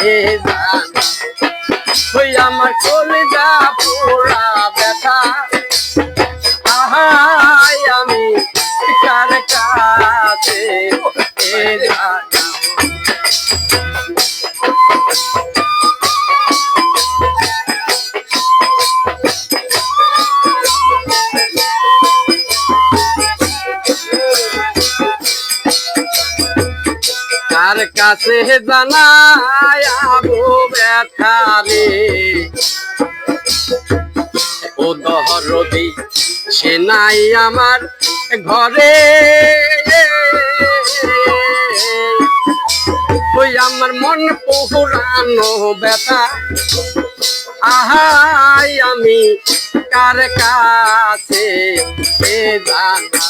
এ জানা ওই আমার কলিজা পোড়া ব্যথা আহাই আমি কার কাছে এ জানা কার কাছে জানায়াবো ব্যথা রে ও দহরদি সে নাই আমার ঘরে ওই আমার মন পুরানো ব্যথা আহাই আমি কার কাছে এ জানা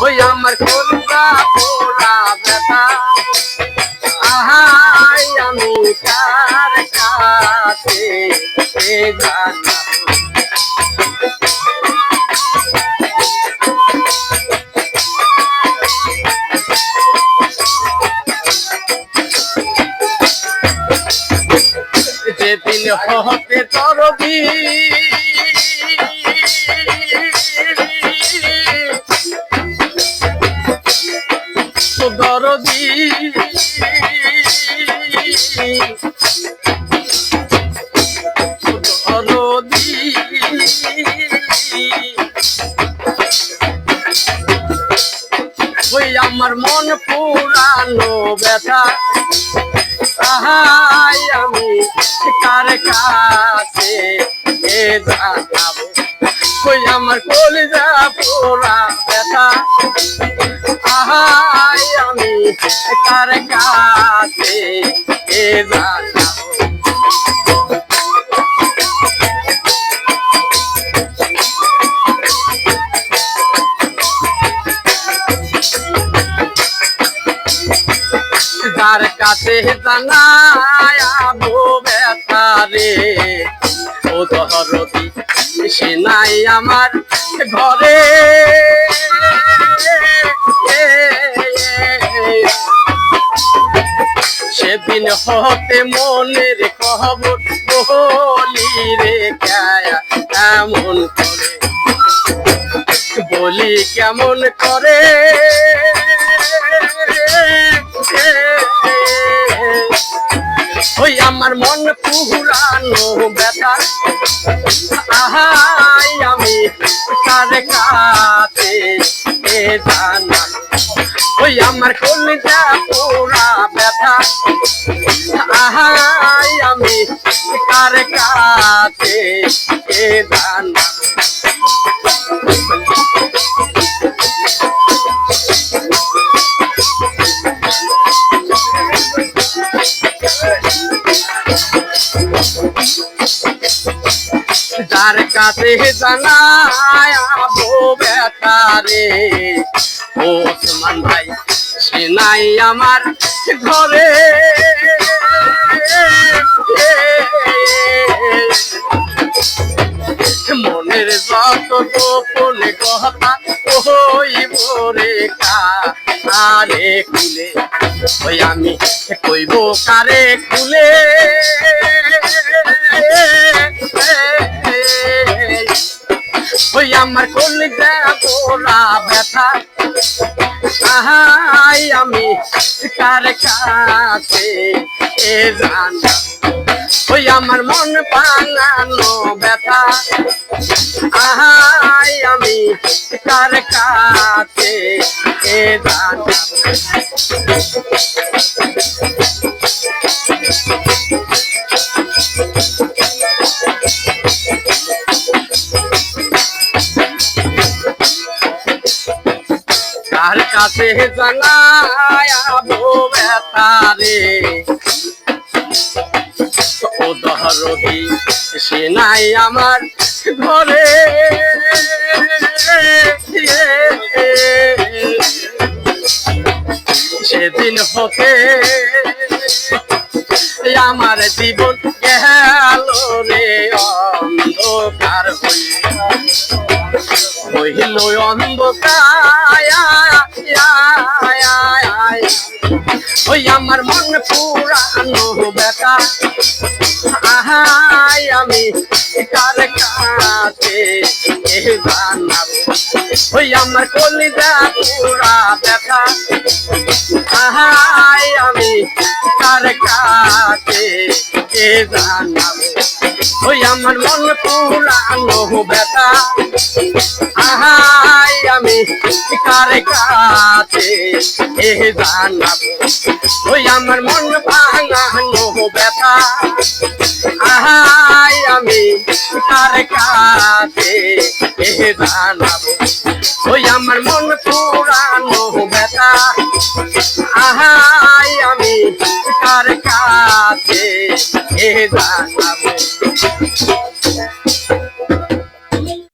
ওই আমার কলিজা পোড়া ব্যথা আহাই আমি কার কাছে এ জানা যেদিন হতে দরদি দরদি দরদি ওই আমার মন পুরানো ব্যথা আহাই আমি কার কাছে এ জানাবো ওই আমার কলিজা পোড়া ব্যথা আহাই আমি কার কাছে এ জানাবো যার কাছে জানায়াবো ব্যথা রে ও দহরদি সে নাই আমার ঘরে সেদিন হতে মনের খবর বলি রে কেমন করে বলি কেমন করে ওই আমার মন পুরানো ব্যথা আহাই আমি কার কাছে এ জানা ওই আমার কলিজা পোড়া ব্যথা আহাই আমি কার কাছে এ জানা যার কাছে জানায়াবো ব্যথা রে ও ওসমান ভাই সে নাই আমার ঘরে মনের যত গোপন কথা ওই ভোরে কারে খুলে ওই আমি কইব কারে খুলে ওই আমার কলিজা পোড়া ব্যথা আহাই আমি কার কাছে এ জানা ওই আমার মন বানানো ব্যথা আহাই আমি কার কাছে এ জানা কার কাছে জানায়াবো ব্যথা রে ও দহরদি সে নাই আমার ঘরে সেদিন হতে আমার জীবন গেল রে অন্ধকার হইল অন্ধকার ওই আমার মন পুরানো ব্যথা আহাই আমি কার কাছে জানাবো ওই আমার কলিজা পুরা ব্যথা আহাই আমি কার কাছে জানাবো ওই আমার মন পুরানো ব্যথা আহাই আমি কার কাছে জানাবো ওই আমার মন ভাঙানো ব্যথা আহাই আমি কার কাছে জানাবো ওই আমার মন পুরানো ব্যথা আহাই আমি কার কাছে জানাবো